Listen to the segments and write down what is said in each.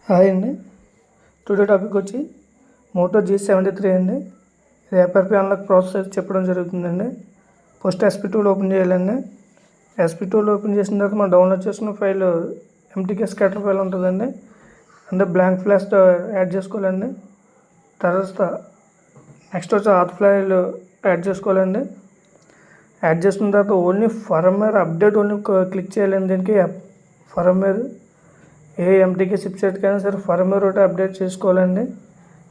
Hi అండి. Today topic వచ్చి Moto G73 అండి. ఇది FRP అన్లాక్ ప్రాసెస్ చెప్పడం జరుగుతుందండి. ఫస్ట్ SP2 ఓపెన్ చేయాలండి. SP2 ఓపెన్ చేసిన తర్వాత మనం డౌన్లోడ్ చేసుకున్న ఫైల్ MTK స్కాటర్ ఫైల్ ఉంటుందండి. అంటే బ్లాంక్ ఫ్లాష్ యాడ్ చేసుకోవాలండి. తర్వాత నెక్స్ట్ వచ్చి ఆత్ ఫైల్ యాడ్ చేసుకోవాలండి. యాడ్ చేసుకున్న తర్వాత only firmware update only click చేయాలండి. దీనికి ఫర్మ్వేర్ ఏ MTK చిప్సెట్ కానీ సరే ఫర్మ్వేర్ ఒకటి అప్డేట్ చేసుకోవాలండి.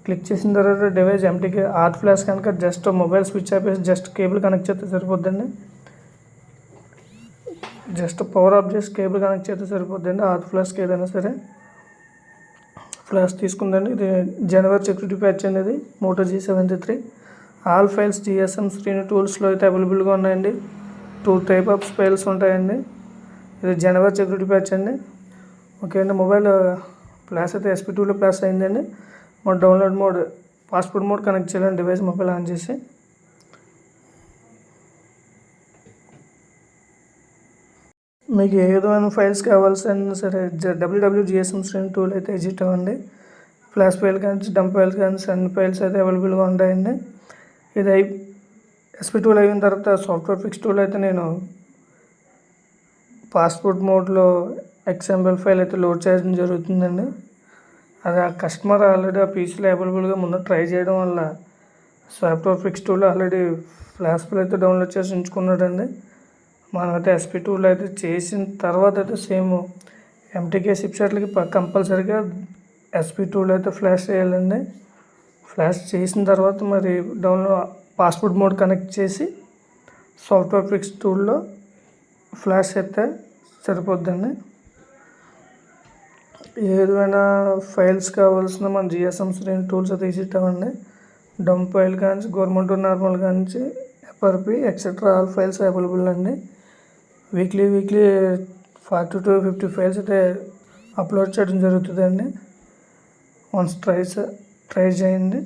క్లిక్ చేసిన తర్వాత డివైస్ MTK ఆత్ ఫ్లాష్ కనుక జస్ట్ మొబైల్ స్విచ్ ఆపేసి జస్ట్ కేబుల్ కనెక్ట్ చేస్తే సరిపోద్దండి. జస్ట్ పవర్ ఆఫ్ చేసి కేబుల్ కనెక్ట్ చేస్తే సరిపోద్దండి. ఆత్ ఫ్లాష్కి ఏదైనా సరే ఫ్లాష్ తీసుకుందండి. ఇది జనవరి సెక్యూరిటీ ప్యాచ్ అనేది Moto G73. All files GSM శ్రేణి టూల్స్లో అయితే అవైలబుల్గా ఉన్నాయండి. 2 టైప్ ఆఫ్ ఫైల్స్ ఉంటాయండి. ఇది జనవరి సెక్యూరిటీ ప్యాచ్ అండి. ఓకే అండి. మొబైల్ ఫ్లాష్ అయితే SP2లో ఫ్లాష్ అయిందండి. మన download mode passport mode connect చేయాలండి. డివైస్ మొబైల్ ఆన్ చేసి మీకు ఏ విధమైన ఫైల్స్ కావాల్సిన సరే WWGSM శ్రేణి టూల్ అయితే ఎగ్జిట్ అవ్వండి. ఫ్లాష్ ఫైల్ కానీ డంప్ ఫైల్స్ కానీ అన్ని ఫైల్స్ అయితే అవైలబుల్గా ఉంటాయండి. ఇది SP2 అయిన తర్వాత సాఫ్ట్వేర్ ఫిక్స్ టూల్ అయితే నేను పాస్పోర్ట్ మోడ్లో XML ఫైల్ అయితే లోడ్ చేయడం జరుగుతుందండి. అది ఆ కస్టమర్ ఆల్రెడీ ఆ పీసీలో అవైలబుల్గా ముందు ట్రై చేయడం వల్ల software fix tool already flash file అయితే డౌన్లోడ్ చేసి ఉంచుకున్నాడండి. మనమైతే SP2లో అయితే చేసిన తర్వాత అయితే సేమ్ MTK చిప్సెట్లకి కంపల్సరీగా SP2లో అయితే ఫ్లాష్ చేయాలండి. ఫ్లాష్ చేసిన తర్వాత మరి డౌన్లోడ్ పాస్పోర్ట్ మోడ్ కనెక్ట్ చేసి సాఫ్ట్వేర్ ఫిక్స్ టూల్లో ఫ్లాష్ అయితే సరిపోద్దండి. ఏదైనా ఫైల్స్ కావాల్సిన మన GSM శ్రేణి టూల్స్ అయితే ఎగ్జిట్ అవ్వండి. డంప్ ఫైల్ కానీ గవర్నమెంట్ నార్మల్ కానీ FRP etcetera all files available అండి. వీక్లీ 40 to 50 ఫైల్స్ అయితే అప్లోడ్ చేయడం జరుగుతుందండి. వన్స్ ట్రై చేయండి.